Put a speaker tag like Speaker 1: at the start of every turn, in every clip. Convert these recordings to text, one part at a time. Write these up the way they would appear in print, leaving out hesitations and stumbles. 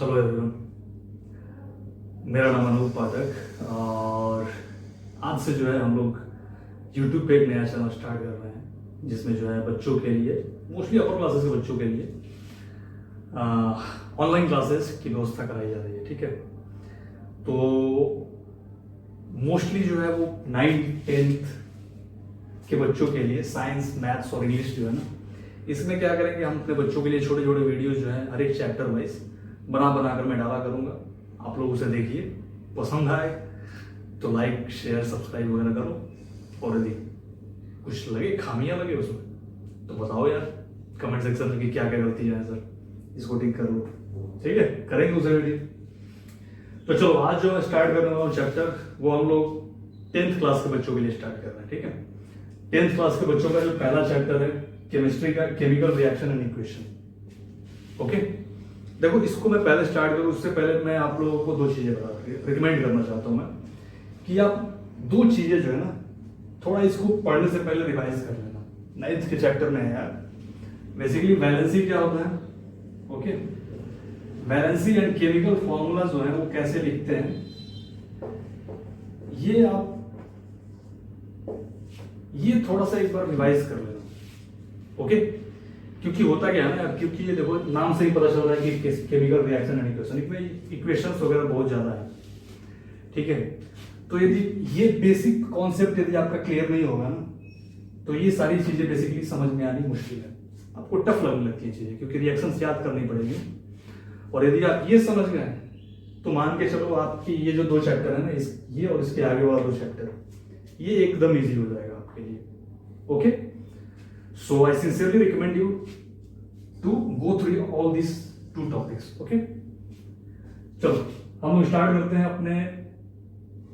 Speaker 1: Hello everyone, मेरा नाम अनूप पाठक और आज से जो है हम लोग यूट्यूब पे एक नया चैनल स्टार्ट कर रहे हैं जिसमें जो है बच्चों के लिए, मोस्टली अपर क्लासेस के बच्चों के लिए ऑनलाइन क्लासेस की व्यवस्था कराई जा रही है। ठीक है, तो मोस्टली जो है वो 9th-10th के बच्चों के लिए साइंस, मैथ्स और इंग्लिश जो है ना, इसमें क्या करेंगे, हम अपने बच्चों के लिए छोटे छोटे वीडियो जो है हर एक चैप्टर वाइज बना कर मैं डाला करूंगा। आप लोग उसे देखिए, पसंद आए तो लाइक, शेयर, सब्सक्राइब वगैरह करो और यदि कुछ लगे, खामियां लगे उसमें तो बताओ यार कमेंट सेक्शन में कि क्या क्या गलती है सर, इसको ठीक कर लो। ठीक है, करेंगे उसे वीडियो। तो चलो आज जो मैं स्टार्ट करने वाला हूँ चैप्टर, वो हम लोग 10th क्लास के बच्चों के लिए स्टार्ट कर रहे हैं। ठीक है, 10th क्लास के बच्चों का जो पहला चैप्टर है केमिस्ट्री का, chemical reaction and equation. Okay, देखो इसको मैं पहले स्टार्ट करूं उससे पहले मैं आप लोगों को दो चीजें रिकमेंड करना चाहता हूं मैं, कि आप दो चीजें जो है ना, थोड़ा इसको पढ़ने से पहले रिवाइज कर लेना। 9th के चैप्टर में है यार, बेसिकली वैलेंसी क्या होता है, okay, valency and chemical formula जो है वो कैसे लिखते हैं, ये थोड़ा सा एक बार रिवाइज कर लेना। ओके, क्योंकि होता क्या है ना, क्योंकि ये देखो नाम से ही पता चल रहा है कि केमिकल रिएक्शन एंड इक्वेशन, इसमें इक्वेशंस वगैरह बहुत ज्यादा है। ठीक है, तो यदि ये बेसिक कॉन्सेप्ट यदि आपका क्लियर नहीं होगा ना, तो ये सारी चीजें बेसिकली समझ में आनी मुश्किल है, आपको टफ लगने लगती है चीजें, क्योंकि रिएक्शंस याद करनी पड़ेगी। और यदि आप ये समझ गए तो मान के चलो आपकी ये जो दो चैप्टर है ना, ये और इसके आगे वाला दो चैप्टर, ये एकदम इजी हो जाएगा आपके लिए। Okay, so I sincerely recommend you to go through all these two topics. Okay, चलो हम स्टार्ट करते हैं अपने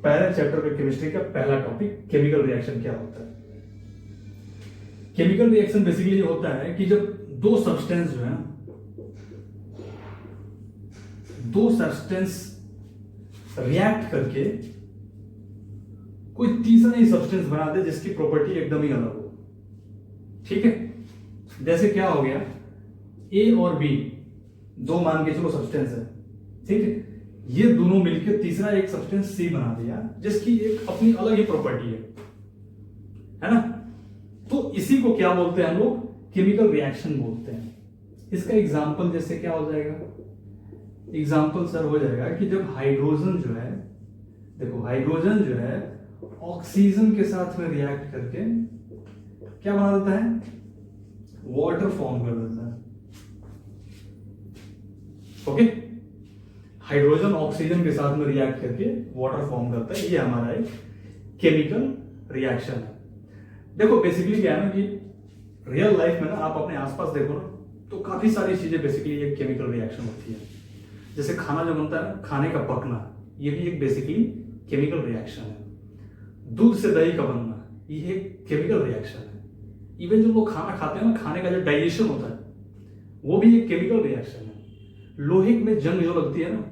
Speaker 1: पहले चैप्टर का, केमिस्ट्री का पहला टॉपिक, केमिकल रिएक्शन क्या होता है। केमिकल रिएक्शन बेसिकली होता है कि जब दो सब्सटेंस जो है ना, दो सब्सटेंस रिएक्ट करके कोई तीसरा ही सब्सटेंस बना दे जिसकी प्रॉपर्टी एकदम ही अलग हो। ठीक है, जैसे क्या हो गया, ए और बी दो मान के चलो सब्सटेंस है। ठीक है, ये दोनों मिलकर तीसरा एक सब्सटेंस सी बना दिया जिसकी एक अपनी अलग ही प्रॉपर्टी है ना। तो इसी को क्या बोलते हैं हम लोग, केमिकल रिएक्शन बोलते हैं। इसका एग्जांपल जैसे क्या हो जाएगा, एग्जांपल सर हो जाएगा कि जब हाइड्रोजन जो है, देखो हाइड्रोजन जो है ऑक्सीजन के साथ में रिएक्ट करके क्या बना देता है, वाटर फॉर्म कर देता है। ओके, हाइड्रोजन ऑक्सीजन के साथ में रिएक्ट करके वाटर फॉर्म करता है, ये हमारा एक केमिकल रिएक्शन है। देखो बेसिकली क्या है ना कि रियल लाइफ में ना, आप अपने आसपास देखो ना, तो काफी सारी चीजें बेसिकली एक केमिकल रिएक्शन होती है। जैसे खाना जो बनता है, खाने का पकना, ये भी एक बेसिकली केमिकल रिएक्शन है। दूध से दही का बनना, ये एक केमिकल रिएक्शन है। इवन जो लोग खाना खाते हैं ना, खाने का जो डाइजेशन होता है वो भी एक केमिकल रिएक्शन है। लोहे में जंग जो लगती है ना,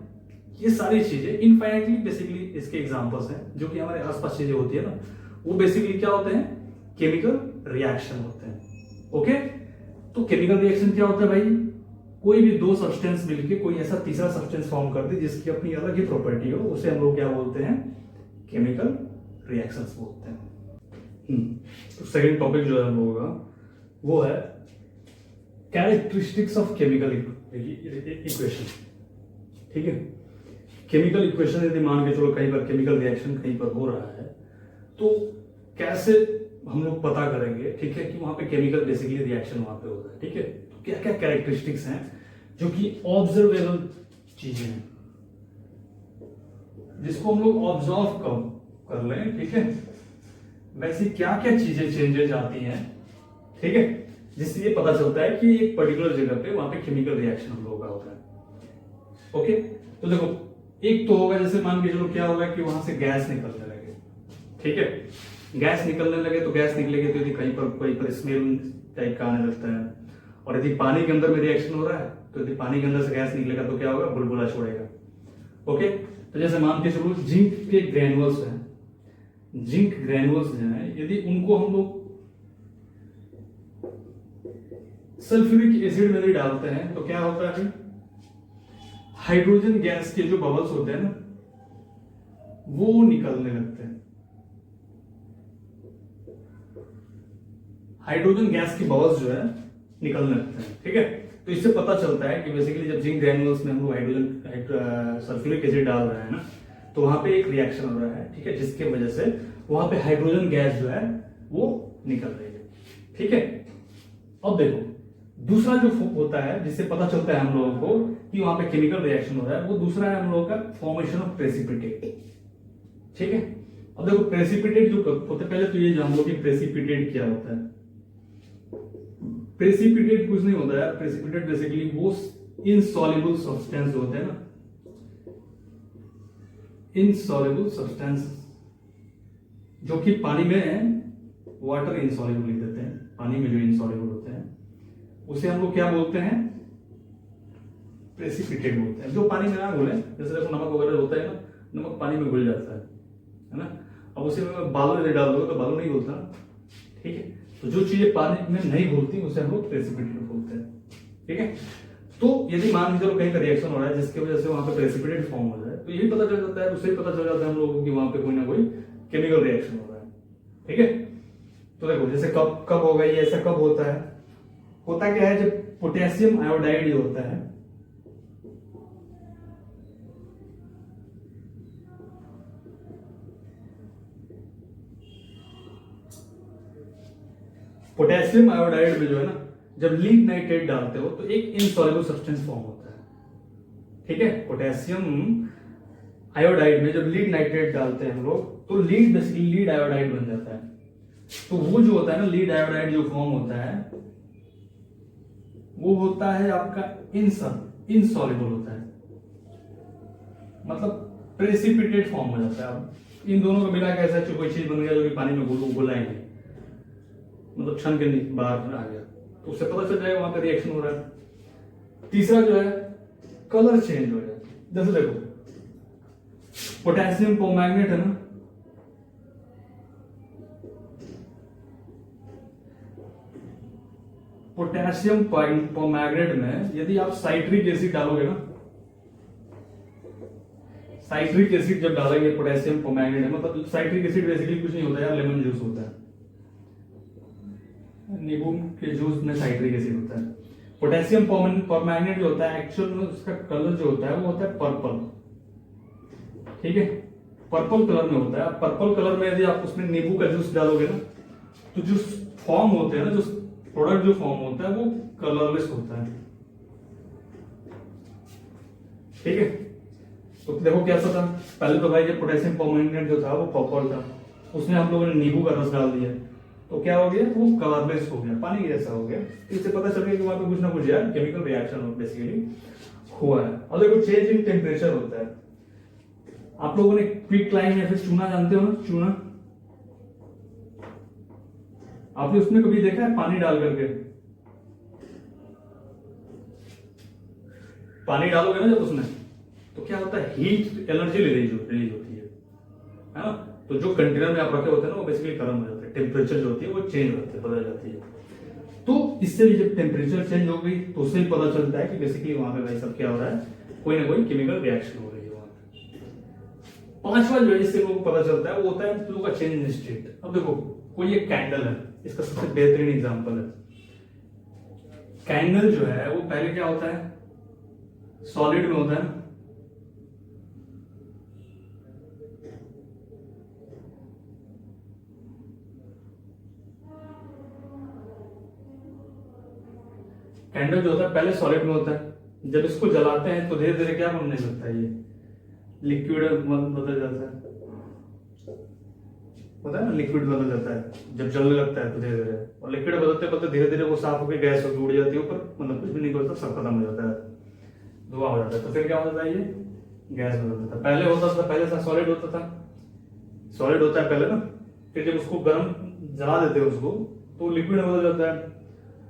Speaker 1: ये सारी चीजें इनफाइनाइटली बेसिकली इसके एग्जांपल्स हैं, जो कि हमारे आसपास चीजें होती है ना, वो बेसिकली क्या होते हैं, केमिकल रिएक्शन होते हैं। ओके, तो केमिकल रिएक्शन क्या होता है भाई, कोई भी दो सब्सटेंस मिलके कोई ऐसा तीसरा सब्सटेंस फॉर्म कर दे जिसकी अपनी अलग ही प्रॉपर्टी हो, उसे हम लोग क्या बोलते हैं, केमिकल रिएक्शंस बोलते हैं। तो सेकंड टॉपिक जो है हम लोगों का वो है कैरेक्टरिस्टिक्स ऑफ केमिकल इक्वेशन। ठीक है, केमिकल इक्वेशन यदि मान के चलो कहीं पर केमिकल रिएक्शन कहीं पर हो रहा है, तो कैसे हम लोग पता करेंगे, ठीक है, कि वहां पे केमिकल बेसिकली रिएक्शन वहां पे हो रहा है। ठीक है, तो क्या क्या कैरेक्टरिस्टिक्स हैं जो कि ऑब्जर्वेबल चीजें हैं, जिसको हम लोग ऑब्जर्व कर लें। ठीक है, वैसी क्या क्या चीजें चेंजेस आती हैं, ठीक है, जिससे ये पता चलता है कि एक पर्टिकुलर जगह पे वहां पे केमिकल रिएक्शन हम लोगों का होता है। ओके, तो देखो एक तो होगा, जैसे मान के चलो क्या होगा कि वहां से गैस निकलने लगे। ठीक है, गैस निकलने लगे तो गैस निकलेगी तो यदि कहीं पर स्मेल टाइप का आने लगता है, और यदि पानी के अंदर में रिएक्शन हो रहा है तो यदि पानी के अंदर से गैस निकलेगा तो क्या होगा, बुलबुला छोड़ेगा। ओके, तो जैसे मान के चलो जिंक के ग्रेनुअल्स हैं, जिंक ग्रेनुअल्स जो है, यदि उनको हम लोग सल्फ्यूरिक एसिड में भी डालते हैं तो क्या होता है, हाइड्रोजन गैस के जो बबल्स होते हैं ना वो निकलने लगते हैं। हाइड्रोजन गैस के बबल्स जो है निकलने लगते हैं, ठीक है। तो इससे पता चलता है कि बेसिकली जब जिंक ग्रैन्युल्स में हम लोग हाइड्रोजन सल्फ्यूरिक एसिड डाल रहे हैं ना, तो वहां पे एक रिएक्शन हो रहा है, ठीक है, जिसके वजह से वहां पे हाइड्रोजन गैस जो है वो निकल रही है, ठीक है। अब देखो दूसरा जो होता है जिससे पता चलता है हम लोगों को कि वहां पे केमिकल रिएक्शन हो रहा है, वो दूसरा है हम लोगों का फॉर्मेशन ऑफ प्रेसिपिटेट, ठीक है। अब देखो प्रेसिपिटेट जो होते हैं, पहले तो ये जान लो कि प्रेसिपिटेट क्या होता है। प्रेसिपिटेट कुछ नहीं होता है, प्रेसिपिटेट बेसिकली वो इनसॉल्युबल सब्सटेंस होते हैं ना, इनसॉल्युबल सब्सटेंस जो कि पानी में वाटर इनसॉल्युबल लिख देते हैं, पानी में जो इनसॉल्युबल होते हैं उसे हम लोग क्या बोलते हैं, प्रेसिपिटेट बोलते हैं। जो पानी में ना घुले, जैसे देखो नमक वगैरह होता है ना, नमक पानी में घुल जाता है ना। अब उसे बालू में डाल दोगे तो बालू नहीं घुलता, ठीक है। तो जो चीजें पानी में नहीं घुलती उसे हम लोग प्रेसिपिटेट बोलते हैं, ठीक है। तो यदि मान लीजिए कहीं का रिएक्शन हो रहा है जिसकी वजह से वहां पे प्रेसिपिटेट फॉर्म हो जाए, तो यही पता चल जाता है, उससे ही पता चल जाता है हम लोगों को कि वहां पे कोई ना कोई केमिकल रिएक्शन हो रहा है, ठीक है। तो देखो जैसे कब कब होगा ये, ऐसा कब होता है, होता क्या है जब पोटेशियम आयोडाइड जो होता है, पोटेशियम आयोडाइड में जो है ना, जब लीड नाइट्रेट डालते हो तो एक इनसॉल्युबल सब्सटेंस फॉर्म होता है, ठीक है। पोटेशियम आयोडाइड में जब लीड नाइट्रेट डालते हैं हम लोग, तो लीड बेसिकली लीड आयोडाइड बन जाता है। तो वो जो होता है ना, लीड आयोडाइड जो फॉर्म होता है वो होता है आपका इनसॉल्युबल होता है, मतलब प्रेसिपिटेट फॉर्म हो जाता है। अब इन दोनों को मिला के ऐसा कोई चीज बन गया जो कि पानी में घुला ही नहीं, मतलब क्षण के बाहर आ गया, तो उससे पता चल जाएगा वहां पे रिएक्शन हो रहा है। तीसरा जो है कलर चेंज हो जाए, जैसे देखो पोटेशियम परमैंगनेट है ना, पोटेशियम परमैंगनेट में यदि आप साइट्रिक एसिड डालोगे ना, साइट्रिक एसिड जब डालेंगे पोटेशियम परमैंगनेट में, मतलब साइट्रिक एसिड बेसिकली कुछ नहीं होता है, लेमन जूस होता है, नींबू के जूस में साइट्रिक एसिड होता है। पोटेशियम परमैंगनेट जो होता है एक्चुअल में उसका कलर जो होता है वो होता है पर्पल, ठीक है, पर्पल कलर में होता है। पर्पल कलर में यदि आप उसमें नींबू का जूस डालोगे ना, तो जो फॉर्म होते हैं ना, जो प्रोडक्ट जो फॉर्म होता है वो कलरलेस होता है, ठीक है। तो देखो कैसा था, पहले तो भाई ये पोटेशियम परमैंगनेट जो था वो पर्पल था, उसमें हम लोगों ने नींबू का रस डाल दिया तो क्या हो गया, वो कलरलेस हो गया, पानी जैसा हो गया। इससे पता चल गया कि वहां पे कुछ ना कुछ यार केमिकल रिएक्शन बेसिकली हुआ है। और देखो चेंज इन टेम्परेचर होता है। आप लोगों ने क्विक लाइम या फिर चूना जानते हो ना, चूना आपने उसमें कभी देखा है पानी डाल करके, पानी डालोगे ना जब उसमें, तो क्या होता है, हीट एनर्जी रिलीज होती है ना। तो जो कंटेनर में आप रखे होते हैं ना वो बेसिकली गर्म हो जाते हैं, टेम्परेचर जो होती है वो चेंज होती है, बदल जाती है। तो इससे भी जब टेम्परेचर चेंज हो गई तो उससे भी पता चलता है कि बेसिकली वहां पे भाई सब क्या हो रहा है, कोई ना कोई केमिकल रिएक्शन हो रही है वहां पे। पांचवा जो है जिससे लोगों को पता चलता है वो होता है फ्लू का चेंज इन स्टेट। अब देखो कोई एक कैंडल है, इसका सबसे बेहतरीन एग्जांपल है। कैंडल जो है वो पहले क्या होता है, सॉलिड में होता है ना, कैंडल जो होता है पहले सॉलिड में होता है, जब इसको जलाते हैं तो धीरे धीरे क्या बनने लगता है, ये लिक्विड बदल जाता है, होता है ना, लिक्विड बदल जाता है जब जलने लगता है तो धीरे धीरे, और लिक्विड बदलते बदलते धीरे धीरे वो साफ होकर गैस उड़ जाती है ऊपर, मतलब कुछ भी नहीं करता, सब खत्म हो जाता है, धुआं हो जाता है। तो फिर क्या होता है, ये गैस बदल जाता है। पहले होता था, पहले था सॉलिड होता था, सॉलिड होता है पहले ना, फिर जब उसको गर्म जला देते हैं उसको तो लिक्विड बदल जाता है,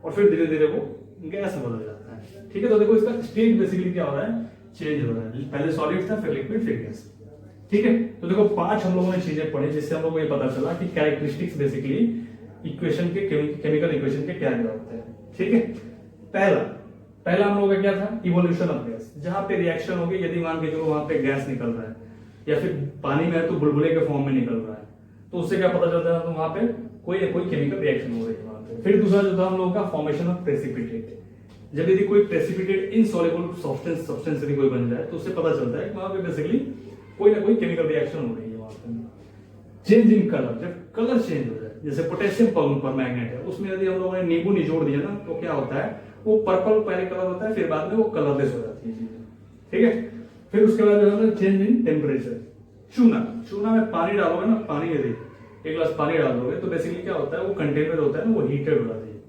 Speaker 1: और फिर धीरे धीरे वो गैस बदल जाता है, ठीक है। तो देखो इसका स्टेट बेसिकली क्या हो रहा है, चेंज हो रहा है, पहले सॉलिड था फिर लिक्विड फिर गैस, ठीक है। तो देखो 5 हम लोगों ने चीजें पढ़ी जिससे हम लोगों को ये पता चला कि कैरेक्टरिस्टिक्स बेसिकली इक्वेशन के केमिकल इक्वेशन के क्या क्या होते हैं, ठीक है। पहला पहला हम लोगों का क्या था, इवोल्यूशन ऑफ गैस, जहां पे रिएक्शन होगी, यदि मान के चलो वहां पे गैस निकल रहा है या फिर पानी में है तो बुलबुले के फॉर्म में निकल रहा है, तो उससे क्या पता चलता है, तो वहां पे कोई ना कोई केमिकल रिएक्शन हो रही है वहां पे। फिर दूसरा जो था हम लोगों का फॉर्मेशन ऑफ प्रेसिपिटेट, जब यदि कोई प्रेसिपिटेट इनसॉल्युबल सब्सटेंस यदि कोई बन जाए तो उससे पता चलता है कि वहां पे बेसिकली कोई ना कोई केमिकल रिएक्शन हो रही है वहां पे। चेंज इन कलर, जब कलर चेंज हो जाए, जैसे पोटेशियम परमैंगनेट है, उसमें यदि हम लोगों ने नींबू निचोड़ दिया ना तो क्या होता है, वो पर्पल पहले कलर होता है, फिर बाद में वो कलरलेस हो जाती है चीजें, ठीक है। फिर उसके बाद जो है चेंज इन टेम्परेचर, चूना में पानी डालोगे ना, पानी यदि एक गिलास पानी डाल दोगे तो बेसिकली क्या होता है, वो कंटेनर होता है ना, वो हीटेड हो जाती है,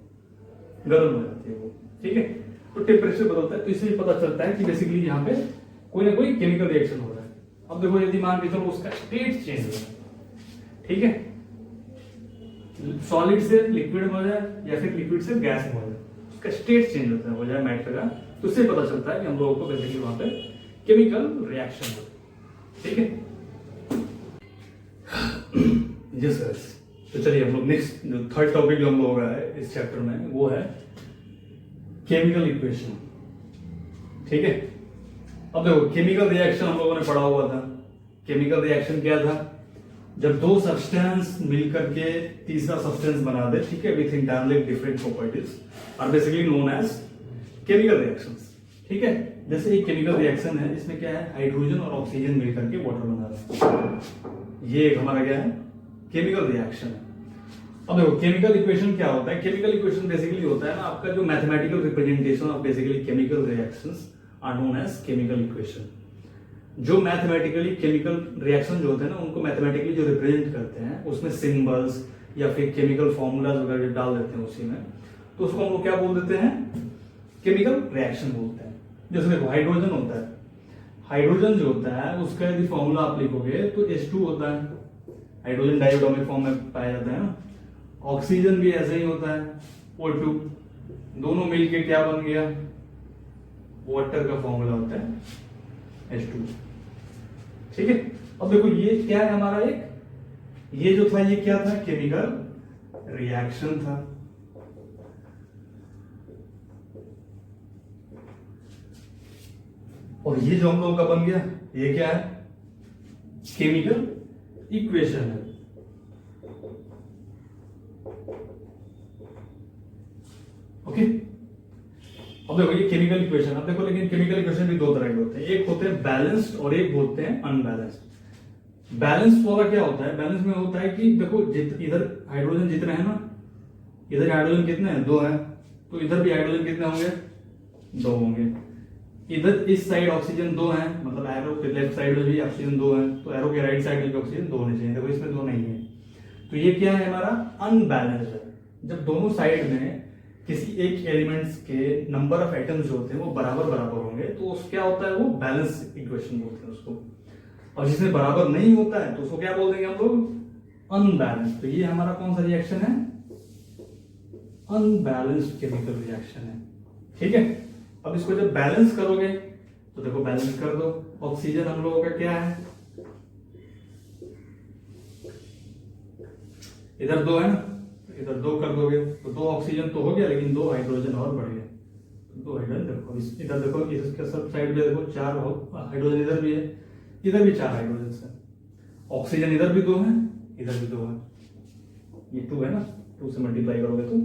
Speaker 1: गर्म हो जाती है वो, ठीक है। तो टेम्परेचर बदलता है, तो इससे पता चलता है कि बेसिकली यहाँ पे कोई ना कोई केमिकल रिएक्शन हो रहा है। अब देखो यदि मान के चलो उसका स्टेट चेंज हो जाए, ठीक है, सॉलिड से लिक्विड में हो जाए या फिर लिक्विड से गैस में हो जाए, उसका स्टेट चेंज होता है, हो जाए मैटर का, तो उससे पता चलता है कि हम लोगों को बेसिकली वहां पे केमिकल रिएक्शन हो, ठीक है। यस सर, तो चलिए हम लोग नेक्स्ट जो थर्ड टॉपिक जो हम लोगों का है इस चैप्टर में वो है केमिकल इक्वेशन, ठीक है। अब देखो केमिकल रिएक्शन हम लोगों ने पढ़ा हुआ था, केमिकल रिएक्शन क्या था, जब दो सब्सटेंस मिलकर के तीसरा सब्सटेंस बना दे, ठीक है, with entirely different properties are basically known as chemical reactions, ठीक है। जैसे एक केमिकल रिएक्शन है, इसमें क्या है, हाइड्रोजन और ऑक्सीजन मिलकर के वाटर बना रहा है, ये एक हमारा क्या है, केमिकल रिएक्शन है। अब देखो केमिकल इक्वेशन क्या होता है, केमिकल इक्वेशन बेसिकली होता है ना आपका जो mathematical representation of basically chemical reactions are known as chemical equation. जो मैथमेटिकली केमिकल रिएक्शन जो होते हैं ना, उनको मैथमेटिकली जो रिप्रेजेंट करते हैं, उसमें सिंबल्स या फिर केमिकल फॉर्मूलाज वगैरह डाल देते हैं उसी में, तो उसको हम लोग क्या बोल देते हैं, केमिकल रिएक्शन बोलते हैं। जैसे देखो हाइड्रोजन होता है, हाइड्रोजन जो होता है उसका यदि फॉर्मूला आप लिखोगे तो H2 होता है, हाइड्रोजन डाइएटॉमिक फॉर्म में पाया जाता है ना। ऑक्सीजन भी ऐसे ही होता है, O2, दोनों मिलके क्या बन गया, वाटर का फॉर्मूला होता है H2, ठीक है। अब देखो ये क्या है हमारा, एक ये जो था ये क्या था, केमिकल रिएक्शन था, और ये जो हम लोगों का बन गया ये क्या है, केमिकल इक्वेशन है, ओके। अब देखो ये केमिकल इक्वेशन, अब देखो लेकिन केमिकल इक्वेशन भी दो तरह के होते हैं, एक होते हैं बैलेंस्ड और एक होते हैं अनबैलेंस्ड। बैलेंस्ड वाला क्या होता है, बैलेंस में होता है कि देखो इधर हाइड्रोजन जितने हैं ना, इधर हाइड्रोजन कितने हैं, 2 हैं, तो इधर भी हाइड्रोजन कितने होंगे, 2 होंगे। इधर इस साइड ऑक्सीजन 2 है, मतलब एरो के लेफ्ट साइड में भी ऑक्सीजन 2 है, तो एरो के राइट साइड में भी ऑक्सीजन 2 होने चाहिए, देखो इसमें 2 नहीं है, तो ये क्या है हमारा अनबैलेंस्ड है। जब दोनों साइड में किसी एक एलिमेंट्स के नंबर ऑफ एटम्स जो होते हैं वो बराबर बराबर होंगे तो उस क्या होता है, वो बैलेंस इक्वेशन बोलते हैं उसको। और जिसमें बराबर नहीं होता है तो उसको क्या बोल देंगे हम लोग, अनबैलेंस। तो ये हमारा कौन सा रिएक्शन है, अनबैलेंस्ड केमिकल रिएक्शन है, ठीक है। अब इसको जब बैलेंस करोगे तो देखो बैलेंस कर दो, ऑक्सीजन हम लोगों का क्या है, इधर 2 है ना, इधर 2 कर दोगे तो 2 ऑक्सीजन तो हो गया, लेकिन 2 हाइड्रोजन और बढ़ गए, 2 हाइड्रोजन देखो इधर देखो, इसके सब साइड पे देखो 4 हाइड्रोजन इधर भी है, इधर भी 4 हाइड्रोजन है, ऑक्सीजन इधर भी 2 है, इधर भी 2 है, ये 2 है ना, 2 से मल्टीप्लाई करोगे तो,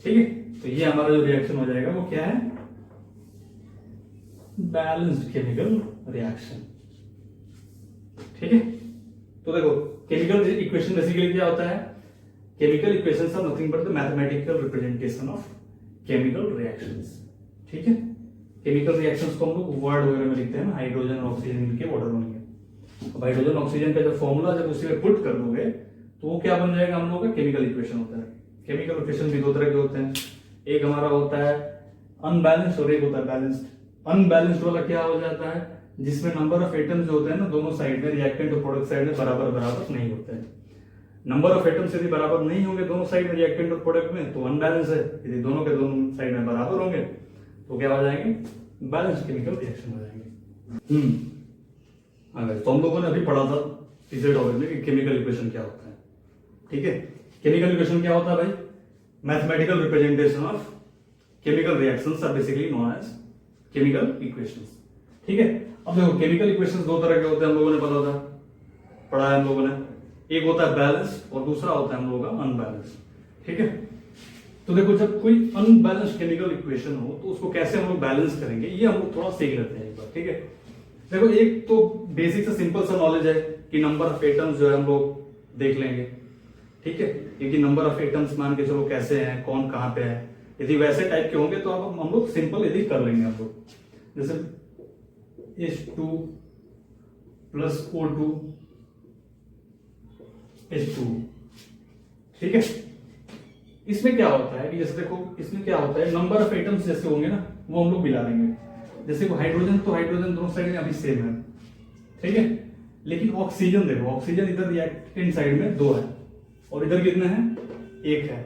Speaker 1: ठीक है। तो ये हमारा जो रिएक्शन हो जाएगा वो क्या है, बैलेंस्ड केमिकल रिएक्शन, ठीक है। तो देखो केमिकल इक्वेशन बेसिकली क्या होता है, chemical equations are nothing but the mathematical representation of chemical reactions, ठीक है। केमिकल रिएक्शंस को हम लोग वर्ड वगैरह में लिखते हैं ना, हाइड्रोजन और ऑक्सीजन मिलके वाटर बन गया। अब हाइड्रोजन ऑक्सीजन का जब फॉर्मूला जब उसी में पुट कर दोगे तो वो क्या बन जाएगा, हम लोगों का केमिकल इक्वेशन होता है। केमिकल इक्वेशन भी 2 तरह के होते हैं, एक हमारा होता है अनबैलेंस्ड और एक होता है बैलेंस्ड। अनबैलेंस्ड वाला क्या हो जाता है, जिसमें नंबर ऑफ एटम्स जो होते हैं ना दोनों साइड में, रिएक्टेंट और प्रोडक्ट साइड में बराबर बराबर नहीं होते हैं। नंबर ऑफ एटम्स यदि बराबर नहीं होंगे दोनों साइड में, रिएक्टेंट और प्रोडक्ट में, तो अनबैलेंस है। यदि दोनों के दोनों साइड में बराबर होंगे तो क्या हो जाएंगे, बैलेंस केमिकल रिएक्शन हो जाएंगे। तो हम लोगों ने अभी पढ़ा था तीसरे टॉपिक में कि केमिकल इक्वेशन क्या होता है, ठीक है। केमिकल इक्वेशन क्या होता है भाई, mathematical representation of chemical reactions are basically known as chemical equations. ठीक है, अब देखो केमिकल इक्वेशंस दो तरह के होते हैं, हम लोगों ने पढ़ा है हम लोगों ने। एक होता है बैलेंस और दूसरा होता है हम लोगों का अनबैलेंस। ठीक है, तो देखो जब कोई अनबैलेंस्ड केमिकल इक्वेशन हो तो उसको कैसे हम लोग बैलेंस करेंगे ये हम लोग थोड़ा सीख लेते हैं एक बार। ठीक है, देखो एक तो बेसिक से सिंपल सा नॉलेज है कि नंबर ऑफ एटम्स जो है हम लोग देख लेंगे। ठीक है, क्योंकि नंबर ऑफ एटम्स मान के चलो कैसे हैं, कौन कहां पे है, यदि वैसे टाइप के होंगे तो अब हम लोग सिंपल यदि कर लेंगे हम लोग, जैसे H2 प्लस O2 H2। ठीक है, इसमें क्या होता है कि जैसे देखो इसमें क्या होता है, नंबर ऑफ एटम्स जैसे होंगे ना वो हम लोग मिला लेंगे। जैसे वो हाइड्रोजन तो हाइड्रोजन दोनों साइड में अभी सेम है। ठीक है, लेकिन ऑक्सीजन देखो, ऑक्सीजन इधर रिएक्टेंट साइड में 2 है और इधर कितने हैं, 1 है,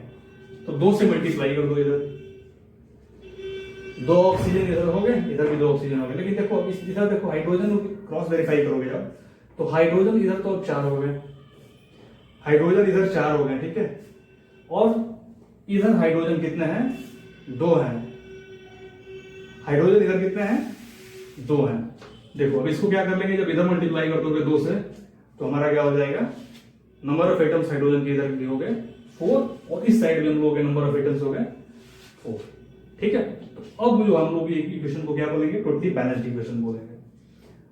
Speaker 1: तो 2 से मल्टीप्लाई कर दो। इधर 2 ऑक्सीजन इधर हो गए, इधर भी 2 ऑक्सीजन हो गए। लेकिन देखो अब इधर देखो हाइड्रोजन क्रॉस वेरीफाई करोगे जब, तो हाइड्रोजन इधर तो अब 4 हो गए, हाइड्रोजन इधर 4 हो गए। ठीक है, और इधर हाइड्रोजन कितने हैं, 2 हैं। हाइड्रोजन इधर कितने हैं, 2 हैं। देखो अब इसको क्या कर लेंगे, जब इधर मल्टीप्लाई कर दोगे 2 से तो हमारा क्या हो जाएगा, नंबर ऑफ एटम्स हाइड्रोजन के इधर भी हो गए 4 और इस साइड में हम लोग के नंबर ऑफ एटम्स हो गए 4। ठीक है, तो अब जो हम लोग ये इक्वेशन को क्या बोलेंगे, टोटली बैलेंस्ड इक्वेशन बोलेंगे।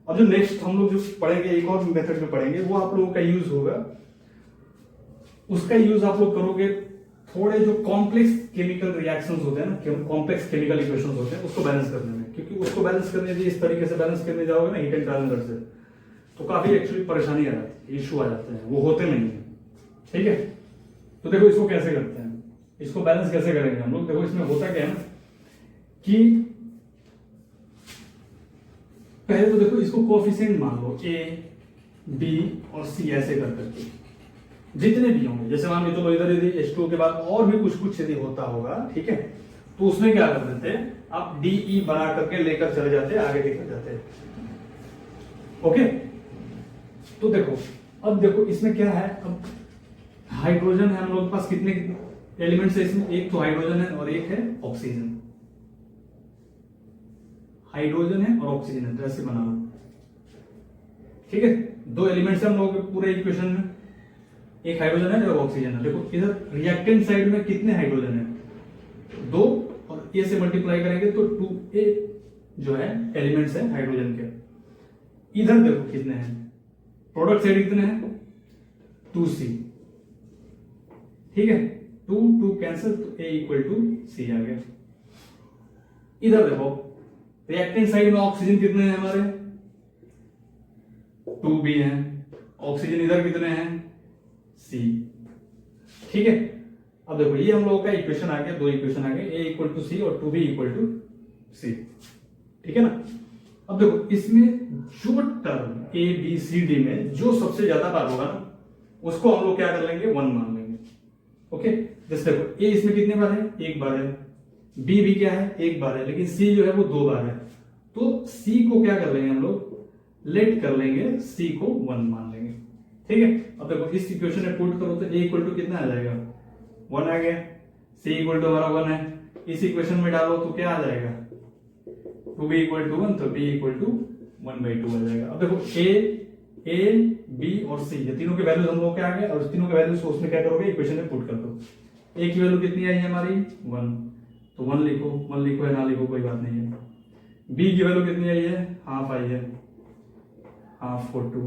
Speaker 1: अब जो नेक्स्ट हम लोग जो पढ़ेंगे, एक और मेथड में पढ़ेंगे, वो आप लोगों का यूज होगा, उसका यूज आप लोग करोगे थोड़े जो कॉम्प्लेक्स केमिकल रिएक्शंस होते हैं ना, कॉम्प्लेक्स केमिकल इक्वेशंस होते हैं, उसको बैलेंस करने में। क्योंकि उसको बैलेंस करने में इस तरीके से बैलेंस करने जाओगे ना हीट एंड ट्रांसफर से, तो काफी एक्चुअली परेशानी आ जाती है, इशू आ जाते हैं, वो होते नहीं है। ठीक है, तो देखो इसको कैसे करते हैं, इसको बैलेंस कैसे करेंगे हम लोग। देखो इसमें होता क्या है ना कि पहले तो देखो इसको कोएफिशिएंट मान लो, ए बी और सी ऐसे कर करके जितने भी होंगे, जैसे मान लो चलो इधर यदि H2 के बाद और भी कुछ यदि होता होगा, ठीक है, तो उसमें क्या कर देते हैं, आप DE बना करके लेकर चले जाते हैं, आगे लेकर जाते हैं। ओके, तो देखो अब देखो इसमें क्या है, अब हाइड्रोजन है हम लोग के पास, कितने एलिमेंट्स है इसमें, एक तो हाइड्रोजन है और एक है ऑक्सीजन। हाइड्रोजन है और ऑक्सीजन है, तो ऐसे बना लो। ठीक है, 2 एलिमेंट्स है हम लोग पूरे इक्वेशन में, एक हाइड्रोजन है और ऑक्सीजन है। देखो इधर रिएक्टेंट साइड में कितने हाइड्रोजन है, 2, और ए से मल्टीप्लाई करेंगे तो 2A जो है एलिमेंट्स है हाइड्रोजन के। इधर देखो कितने हैं, प्रोडक्ट साइड कितने हैं, 2C। ठीक है, 2 कैंसिल, तो A इक्वल टू C आ गया। इधर देखो रिएक्टेंट साइड में ऑक्सीजन कितने हैं हमारे, 2B हैं, ऑक्सीजन इधर कितने हैं, C। ठीक है, अब देखो ये हम लोगों का इक्वेशन आ गया, 2 इक्वेशन आ गए, A इक्वल टू C और 2B इक्वल टू C। ठीक है ना, अब देखो इसमें जो term A B C D में जो सबसे ज्यादा बार होगा ना, उसको हम लोग क्या कर लेंगे, 1 मान लेंगे। ओके, जैसे देखो A इसमें कितने बार है, 1 बार है, B भी क्या है, 1 बार है, लेकिन C जो है वो 2 बार है, तो C को क्या कर लेंगे हम लोग, लेट कर लेंगे, C को 1 मान लेंगे। ठीक है, अब देखो इस इक्वेशन में पुट करो तो A इक्वल टू कितना आ जाएगा, 1 आ गया, C इक्वल टू हमारा 1 है, इस इक्वेशन में डालो तो क्या आ जाएगा, 2B इक्वल टू 1, तो B इक्वल टू 1/2 आ जाएगा। अब देखो A B और C ये तीनों के वैल्यूज हम लोग के आ गए, और तीनों के वैल्यूज को उसमें क्या करोगे, इक्वेशन में पुट कर दो। A की वैल्यू कितनी आई है हमारी, 1, तो 1 लिखो या ना लिखो कोई बात नहीं है। B की वैल्यू कितनी आई है, हाफ आई है, हाफ for 2।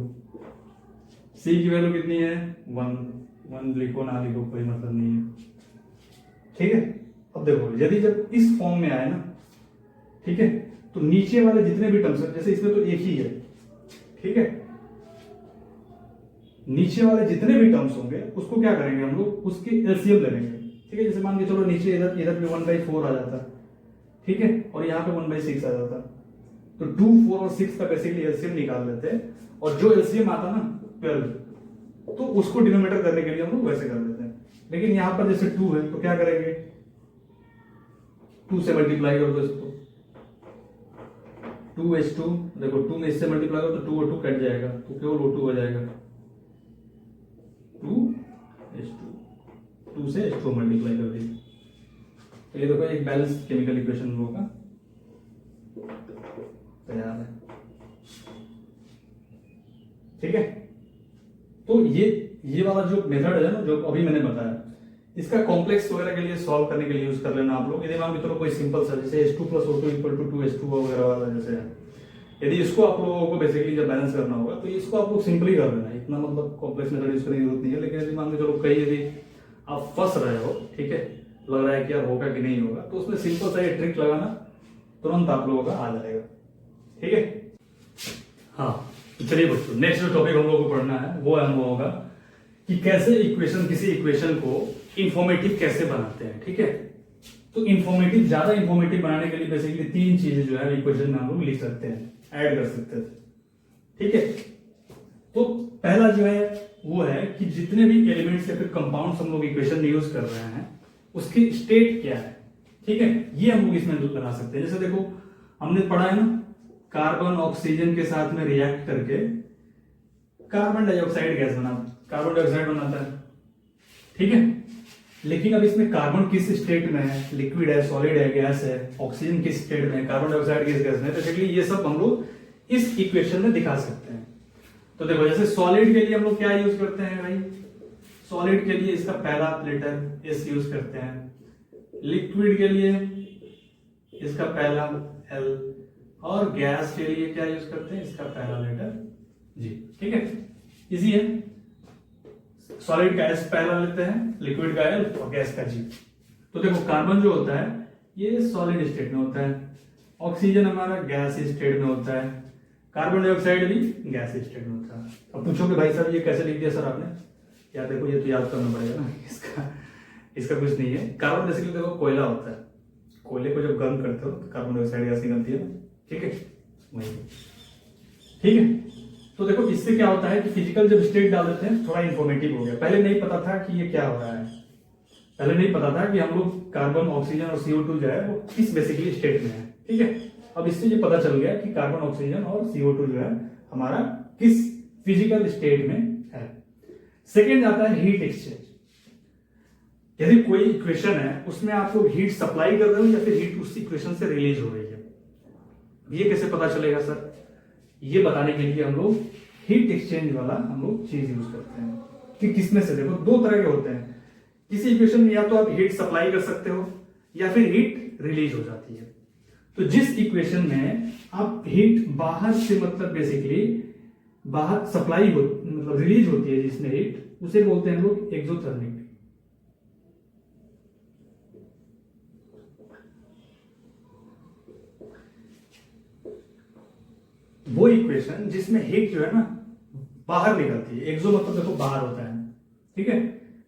Speaker 1: C की वैल्यू कितनी है, 1 लिखो ना लिखो कोई मतलब नहीं है। ठीक है, अब देखो यदि जब इस फॉर्म में आए ना, ठीक है, तो नीचे वाले जितने भी टर्म्स है, जैसे इसमें तो एक ही है, ठीक है, नीचे वाले जितने भी टर्म्स होंगे उसको क्या करेंगे हम लोग, उसके एलसीएम ले लेंगे। ठीक है, जैसे मान के चलो नीचे इधर भी 1/4 आ जाता, ठीक है, और यहाँ पे 1/6 आ जाता, तो 2, 4 और 6 का बेसिकली एलसीएम निकाल लेते हैं, और जो एलसीएम आता ना 12, तो उसको डिनोमिनेटर करने के लिए हम लोग वैसे कर देते हैं। लेकिन यहाँ पर जैसे 2 है तो क्या करेंगे, 2 से मल्टीप्लाई कर दो इसको, 2H2, देखो 2 में इससे मल्टीप्लाई करो तो 2 और 2 कट जाएगा, तो केवल O2 हो जाएगा, 2H2, 2 से H2 मल्टीप्लाई कर दिए। तो ये देखो एक बैलेंस केमिकल इक्वेशन हम लोगों का तैयार है। ठीक है, तो ये वाला जो मेथड है ना जो अभी मैंने बताया, इसका कॉम्प्लेक्स वगैरह के लिए सॉल्व करने के लिए यूज कर लेना आप लोग। यदि मान के चलो कोई सिंपल सा जैसे H2 + O2 = 2H2O वगैरह वाला जैसे है, यदि इसको आप लोगों को बेसिकली जब बैलेंस करना होगा तो इसको आप लोग सिंपली कर लेना, इतना मतलब कॉम्प्लेक्स मेथड यूज करने की जरूरत नहीं है। लेकिन यदि मान के चलो कहीं यदि आप फंस रहे हो, ठीक है, लग रहा है कि यार होगा कि नहीं होगा, तो उसमें सिंपल सा ये ट्रिक लगाना, तुरंत आप लोगों का आ जाएगा। ठीक है, हाँ चलिए बच्चों, नेक्स्ट जो टॉपिक हम लोगों को पढ़ना है वो है हम लोगों का कि कैसे किसी इक्वेशन को इंफॉर्मेटिव कैसे बनाते हैं। ठीक है, तो ज्यादा इंफॉर्मेटिव बनाने के लिए बेसिकली 3 चीजें जो है इक्वेशन में हम लोग लिख सकते हैं, ऐड कर सकते हैं। ठीक है, तो पहला जो है वो है कि जितने भी एलिमेंट्स या फिर कंपाउंड्स हम लोग इक्वेशन में यूज कर रहे हैं उसकी स्टेट क्या है। ठीक है, ये हम लोग इसमें बना सकते हैं। जैसे देखो हमने पढ़ा है ना, कार्बन ऑक्सीजन के साथ में रिएक्ट करके carbon dioxide gas carbon dioxide बनाता है। ठीक है, लेकिन अब इसमें कार्बन किस स्टेट में है, लिक्विड है, सॉलिड है, गैस है, ऑक्सीजन किस स्टेट में है, कार्बन डाइऑक्साइड किस गैस में है, बेसिकली ये सब हम लोग इस इक्वेशन में दिखा सकते हैं। तो देखो जैसे सॉलिड के लिए हम लोग क्या यूज करते हैं भाई, सॉलिड के लिए इसका पहला लेटर एस यूज करते हैं, लिक्विड के लिए इसका पहला एल, और गैस के लिए क्या यूज करते हैं, इसका पहला लेटर जी। ठीक है, इजी है, सॉलिड का एस पहला लेते हैं, लिक्विड का एल और गैस का जी। तो देखो कार्बन जो होता है ये सॉलिड स्टेट में होता है, ऑक्सीजन हमारा गैस स्टेट में होता है, कार्बन डाइऑक्साइड भी गैस स्टेट में होता है। अब पूछोगे भाई साहब ये कैसे लिख दिया सर आपने, यार देखो ये तो याद करना पड़ेगा ना, इसका कुछ नहीं है। कार्बन बेसिकली देखो कोयला होता है, कोयले को जब गर्म करते हो तो कार्बन डाइऑक्साइड गैस निकलती है। ठीक है, वही। ठीक है, तो देखो इससे क्या होता है कि फिजिकल जब स्टेट डाल देते हैं थोड़ा इंफॉर्मेटिव हो गया। पहले नहीं पता था कि ये क्या हो रहा है, पहले नहीं पता था कि हम लोग कार्बन, ऑक्सीजन और CO2 जो है वो किस बेसिकली स्टेट में है। ठीक है, अब इससे ये पता चल गया कि कार्बन, ऑक्सीजन और CO2 जो है हमारा किस फिजिकल स्टेट में है। सेकेंड आता है हीट एक्सचेंज। यदि कोई इक्वेशन है उसमें आप लोग हीट सप्लाई कर रहे हो या फिर हीट उस इक्वेशन से रिलीज हो रही है, ये कैसे पता चलेगा सर, ये बताने के लिए हम लोग हीट एक्सचेंज वाला हम लोग चीज यूज करते हैं। कि किसमें से देखो 2 तरह के होते हैं, किसी इक्वेशन में या तो आप हीट सप्लाई कर सकते हो या फिर हीट रिलीज हो जाती है। तो जिस इक्वेशन में आप हीट बाहर से मतलब बेसिकली बाहर सप्लाई हो मतलब रिलीज होती है जिसमें हीट, उसे बोलते हैं हम लोग एक्सोथर्मिक। वो इक्वेशन जिसमें हीट जो है ना बाहर निकलती है, एक्सो मतलब देखो बाहर होता है। ठीक है,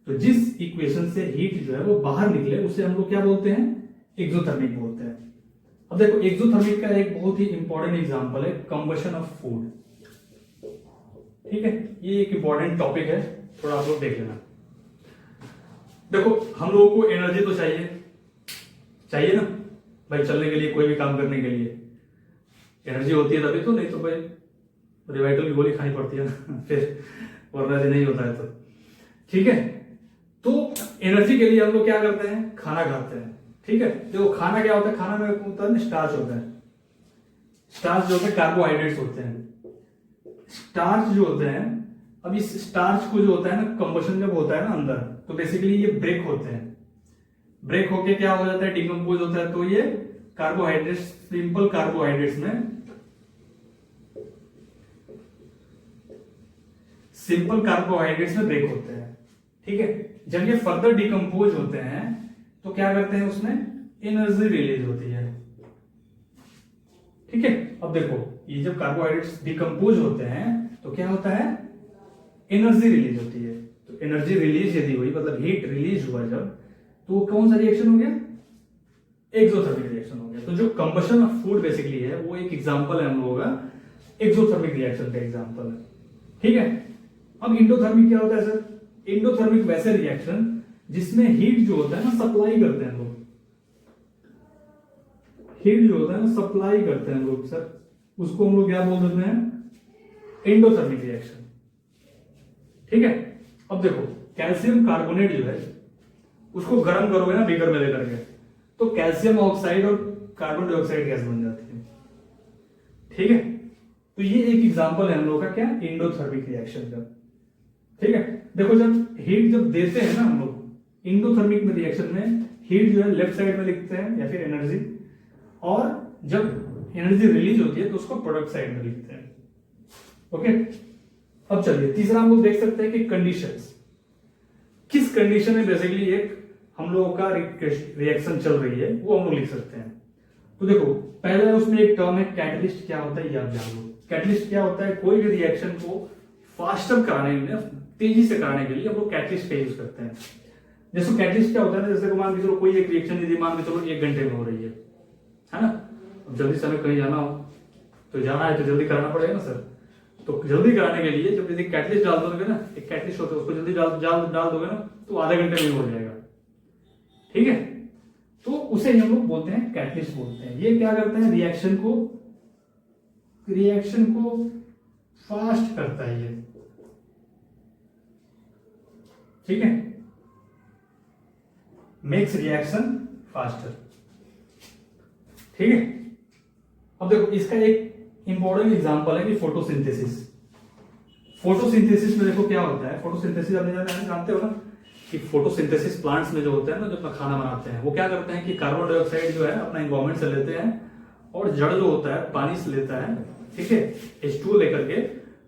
Speaker 1: तो जिस इक्वेशन से हीट जो है वो बाहर निकले उसे हम लोग क्या बोलते हैं, एक्सोथर्मिक बोलते हैं। अब देखो एक्सोथर्मिक का एक बहुत ही इंपॉर्टेंट एग्जांपल है कंबशन ऑफ फूड। ठीक है, ये एक इंपॉर्टेंट टॉपिक है, थोड़ा आप लोग देख लेना। देखो हम लोगों को एनर्जी तो चाहिए ना भाई, चलने के लिए, कोई भी काम करने के लिए एनर्जी होती है तभी तो, नहीं तो भाई रिवाइटल की गोली खानी पड़ती है ना फिर, वरना नहीं होता है तो। ठीक है, तो एनर्जी के लिए हम लोग क्या करते हैं, खाना खाते हैं। ठीक है, देखो खाना क्या होता है, खाना में होता है स्टार्च होता है, स्टार्च जो होते हैं कार्बोहाइड्रेट्स होते हैं। स्टार्च जो होते हैं, अब इस स्टार्च को जो होता है ना कंबशन जब होता है ना अंदर, तो बेसिकली ये ब्रेक होते हैं, ब्रेक होके क्या हो जाता है, डिकम्पोज होता है। तो ये कार्बोहाइड्रेट्स, सिंपल कार्बोहाइड्रेट्स में ब्रेक होते हैं। ठीक है, जब ये फर्दर डिकम्पोज होते हैं तो क्या करते हैं, उसमें एनर्जी रिलीज होती है। ठीक है, अब देखो ये जब कार्बोहाइड्रेट्स डिकम्पोज होते हैं तो क्या होता है, एनर्जी रिलीज होती है। तो एनर्जी रिलीज यदि हुई मतलब हीट रिलीज हुआ जब, तो कौन सा रिएक्शन हो गया, एक्सोथर्मिक रिएक्शन हो गया। तो जो कंबशन ऑफ फूड बेसिकली है वो एक एग्जांपल है हम लोगों का एक्सोथर्मिक रिएक्शन का एग्जांपल है। ठीक है, अब इंडोथर्मिक क्या होता है सर, इंडोथर्मिक वैसे रिएक्शन जिसमें हीट जो होता है ना सप्लाई करते हैं लोग, हीट जो होता है ना सप्लाई करते हैं लोग सर, उसको हम लोग क्या बोल देते हैं, इंडोथर्मिक रिएक्शन। ठीक है, अब देखो कैल्शियम कार्बोनेट जो है उसको गर्म करोगे ना बीकर में लेकर के, तो कैल्शियम ऑक्साइड और कार्बन डाइऑक्साइड गैस बन जाती है। ठीक है, तो ये एक एग्जांपल है हम लोग का क्या, इंडोथर्मिक रिएक्शन का। ठीक है, देखो जब हीट जब देते हैं ना हम लोग इंडोथर्मिक में रिएक्शन में, हीट जो है लेफ्ट साइड में लिखते हैं या फिर एनर्जी, और जब एनर्जी रिलीज होती है तो उसको प्रोडक्ट साइड में लिखते हैं। ओके, अब चलिए तीसरा हम लोग देख सकते हैं कि कंडीशंस, किस कंडीशन में बेसिकली एक हम लोगों का रिएक्शन चल रही है वो हम लोग लिख सकते हैं। तो देखो पहले उसमें एक टर्म है कैटलिस्ट, क्या होता है ये आप जान लो। कैटलिस्ट क्या होता है, कोई भी रिएक्शन को फास्टर कराने में, तेजी से कराने के लिए हम लोग कैटलिस्ट का यूज करते हैं। जैसे कैटलिस्ट क्या होता है ना, जैसे मान के चलो कोई एक रिएक्शन यदि मान के चलो 1 घंटे में हो रही है ना, अब जल्दी से हमें कहीं जाना हो तो जाना है तो जल्दी कराना पड़ेगा ना सर, तो जल्दी कराने के लिए जब यदि कैटलिस्ट डाल दोगे ना, एक कैटलिस्ट होता है उसको जल्दी डाल दोगे ना तो आधे घंटे में हो जाएगा। ठीक है, तो उसे हम लोग बोलते हैं कैटलिस्ट बोलते हैं। ये क्या करते हैं, रिएक्शन को फास्ट करता है ये। ठीक है, मेक्स रिएक्शन फास्टर। ठीक है, अब देखो इसका एक इंपॉर्टेंट एग्जांपल है कि फोटोसिंथेसिस। फोटोसिंथेसिस में देखो क्या होता है, फोटोसिंथेसिस आपने जानते हो ना कि फोटोसिंथेसिस प्लांट्स में जो होता है ना, जो अपना खाना बनाते हैं वो क्या करते हैं कि कार्बन डाइऑक्साइड जो है अपना एनवायरमेंट से लेते हैं और जड़ जो होता है पानी से लेता है। ठीक है, H2O लेकर के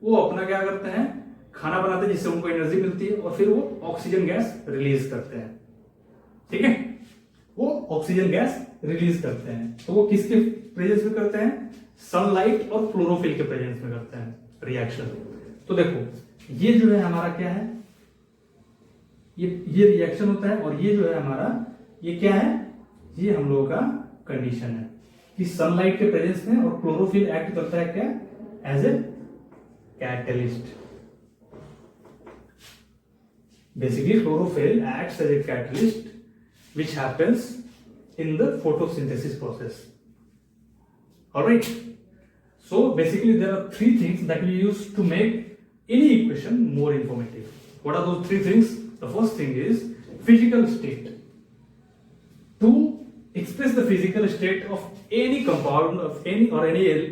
Speaker 1: वो अपना क्या करते हैं, खाना बनाते हैं जिससे उनको एनर्जी मिलती है और फिर वो ऑक्सीजन गैस रिलीज करते हैं। ठीक है, वो ऑक्सीजन गैस रिलीज करते हैं, तो वो किसके प्रेजेंस में करते हैं, सनलाइट और क्लोरोफिल के प्रेजेंस में करते हैं रिएक्शन। तो देखो ये जो है हमारा क्या है, ये रिएक्शन होता है, और ये जो है हमारा ये क्या है, ये हम लोगों का कंडीशन है कि सनलाइट के प्रेजेंस में और क्लोरोफिल एक्ट करता है क्या, as a catalyst. Basically chlorophyll acts as a catalyst which happens in the photosynthesis process. Alright, so basically there are 3 things that we use to make any equation more informative. What are those 3 things? The first thing is physical state. To express the physical state of any compound of any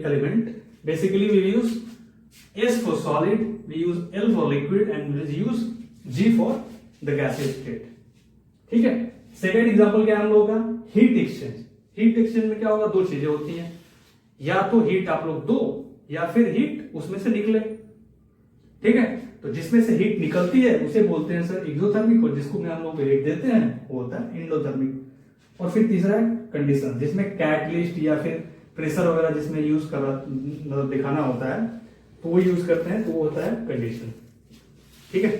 Speaker 1: element, basically we use S for solid, we use L for liquid, and we use G for the gaseous state. ठीक है, second example क्या है हम लोगों का, heat exchange. Heat exchange में क्या होगा, 2 चीजें होती हैं, या तो हीट आप लोग दो या फिर हीट उसमें से निकले। ठीक है, तो जिसमें से हीट निकलती है उसे बोलते हैं सर एक्सोथर्मिक, और जिसको हम लोग हीट देते हैं वो होता है इंडोथर्मिक। और फिर तीसरा है कंडीशन, जिसमें कैटलिस्ट या फिर प्रेशर वगैरह जिसमें यूज कर मतलब दिखाना होता है तो वो यूज करते हैं, तो वो होता है कंडीशन। ठीक है,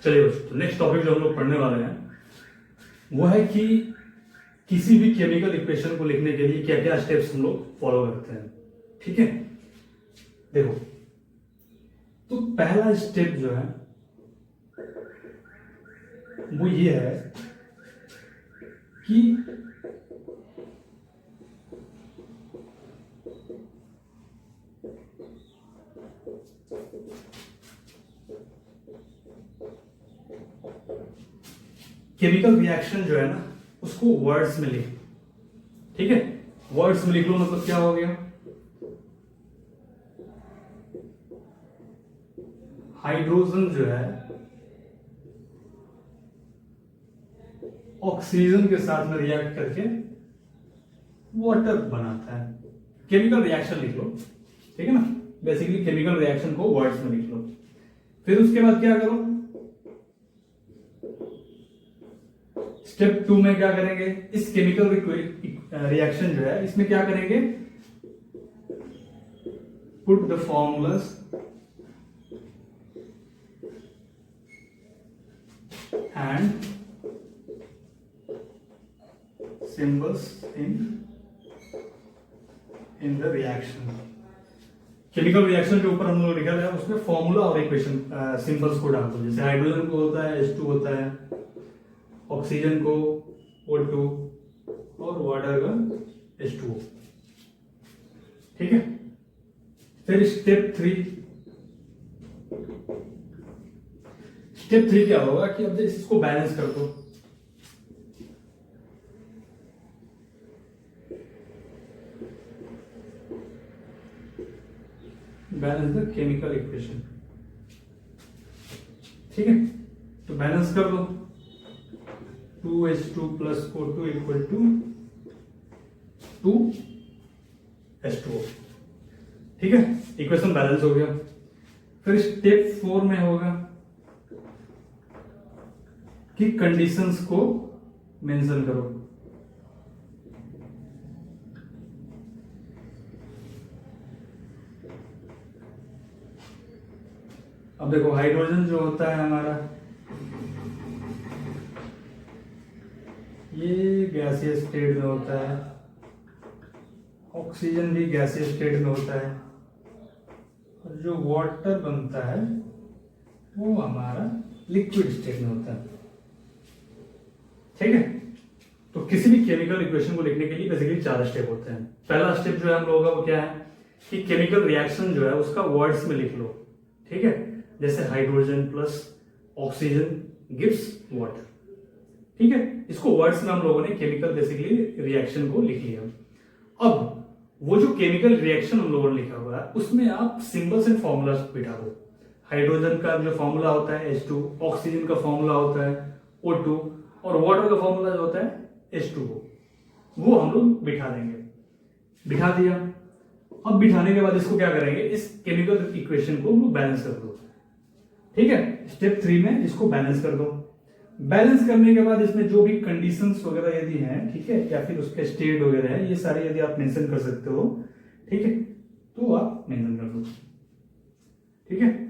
Speaker 1: चलिए दोस्तों नेक्स्ट टॉपिक जो हम लोग पढ़ने वाले हैं वो है कि किसी भी केमिकल इक्वेशन को लिखने के लिए क्या क्या स्टेप्स हम लोग फॉलो करते हैं। ठीक है, देखो तो पहला स्टेप जो है वो ये है कि केमिकल रिएक्शन जो है ना उसको वर्ड्स में लिख। ठीक है, वर्ड्स में लिख लो, मतलब क्या हो गया, हाइड्रोजन जो है ऑक्सीजन के साथ में रिएक्ट करके वाटर बनाता है। केमिकल रिएक्शन लिख लो, ठीक है ना, बेसिकली केमिकल रिएक्शन को वर्ड्स में लिख लो। फिर उसके बाद क्या करो, स्टेप 2 में क्या करेंगे, इस केमिकल रिएक्शन जो है इसमें क्या करेंगे, put the formulas and symbols in the reaction. Chemical reaction के ऊपर हम लोग लिखा है उसमें फॉर्मूला और इक्वेशन सिंबल्स को डाल दो। जैसे हाइड्रोजन को होता है H2 होता है, ऑक्सीजन को O2 और वाटर का H2O। ठीक है, फिर स्टेप 3 क्या होगा कि अब इसको बैलेंस कर दो। Balance the chemical equation. ठीक है, तो बैलेंस कर लो। 2H2 plus O2 equal to 2H2O। ठीक है, इक्वेशन बैलेंस हो गया। फिर स्टेप 4 में होगा कि कंडीशंस को मेंशन करो। अब देखो हाइड्रोजन जो होता है हमारा, ये गैसीय स्टेट में होता है, ऑक्सीजन भी गैसीय स्टेट में होता है, और जो वाटर बनता है वो हमारा लिक्विड स्टेट में होता है। ठीक है, तो किसी भी केमिकल इक्वेशन को लिखने के लिए बेसिकली 4 स्टेप होते हैं। पहला स्टेप जो है हम लोगों का वो क्या है कि केमिकल रिएक्शन जो है उसका वर्ड्स में लिख लो। ठीक है, जैसे hydrogen plus oxygen gives water. ठीक है, इसको वर्ड्स में हम लोगों ने केमिकल बेसिकली रिएक्शन को लिख लिया। अब वो जो केमिकल रिएक्शन हम लोगों ने लिखा हुआ है उसमें आप सिंबल्स एंड फॉर्मूलाज बिठा दो। हाइड्रोजन का जो फॉर्मूला होता है H2, ऑक्सीजन का फॉर्मूला होता है O2, और वाटर का फॉर्मूला जो होता है H2O, वो हम लोग बिठा देंगे। बिठा दिया। अब बिठाने के बाद इसको क्या करेंगे, इस केमिकल इक्वेशन को हम लोग बैलेंस कर दो। ठीक है, स्टेप 3 में इसको बैलेंस कर दो। बैलेंस करने के बाद इसमें जो भी कंडीशंस वगैरह यदि हैं, ठीक है, या फिर उसके स्टेट वगैरह है, ये सारे यदि आप मेंशन कर सकते हो, ठीक है, तो आप मेंशन कर दो। ठीक है।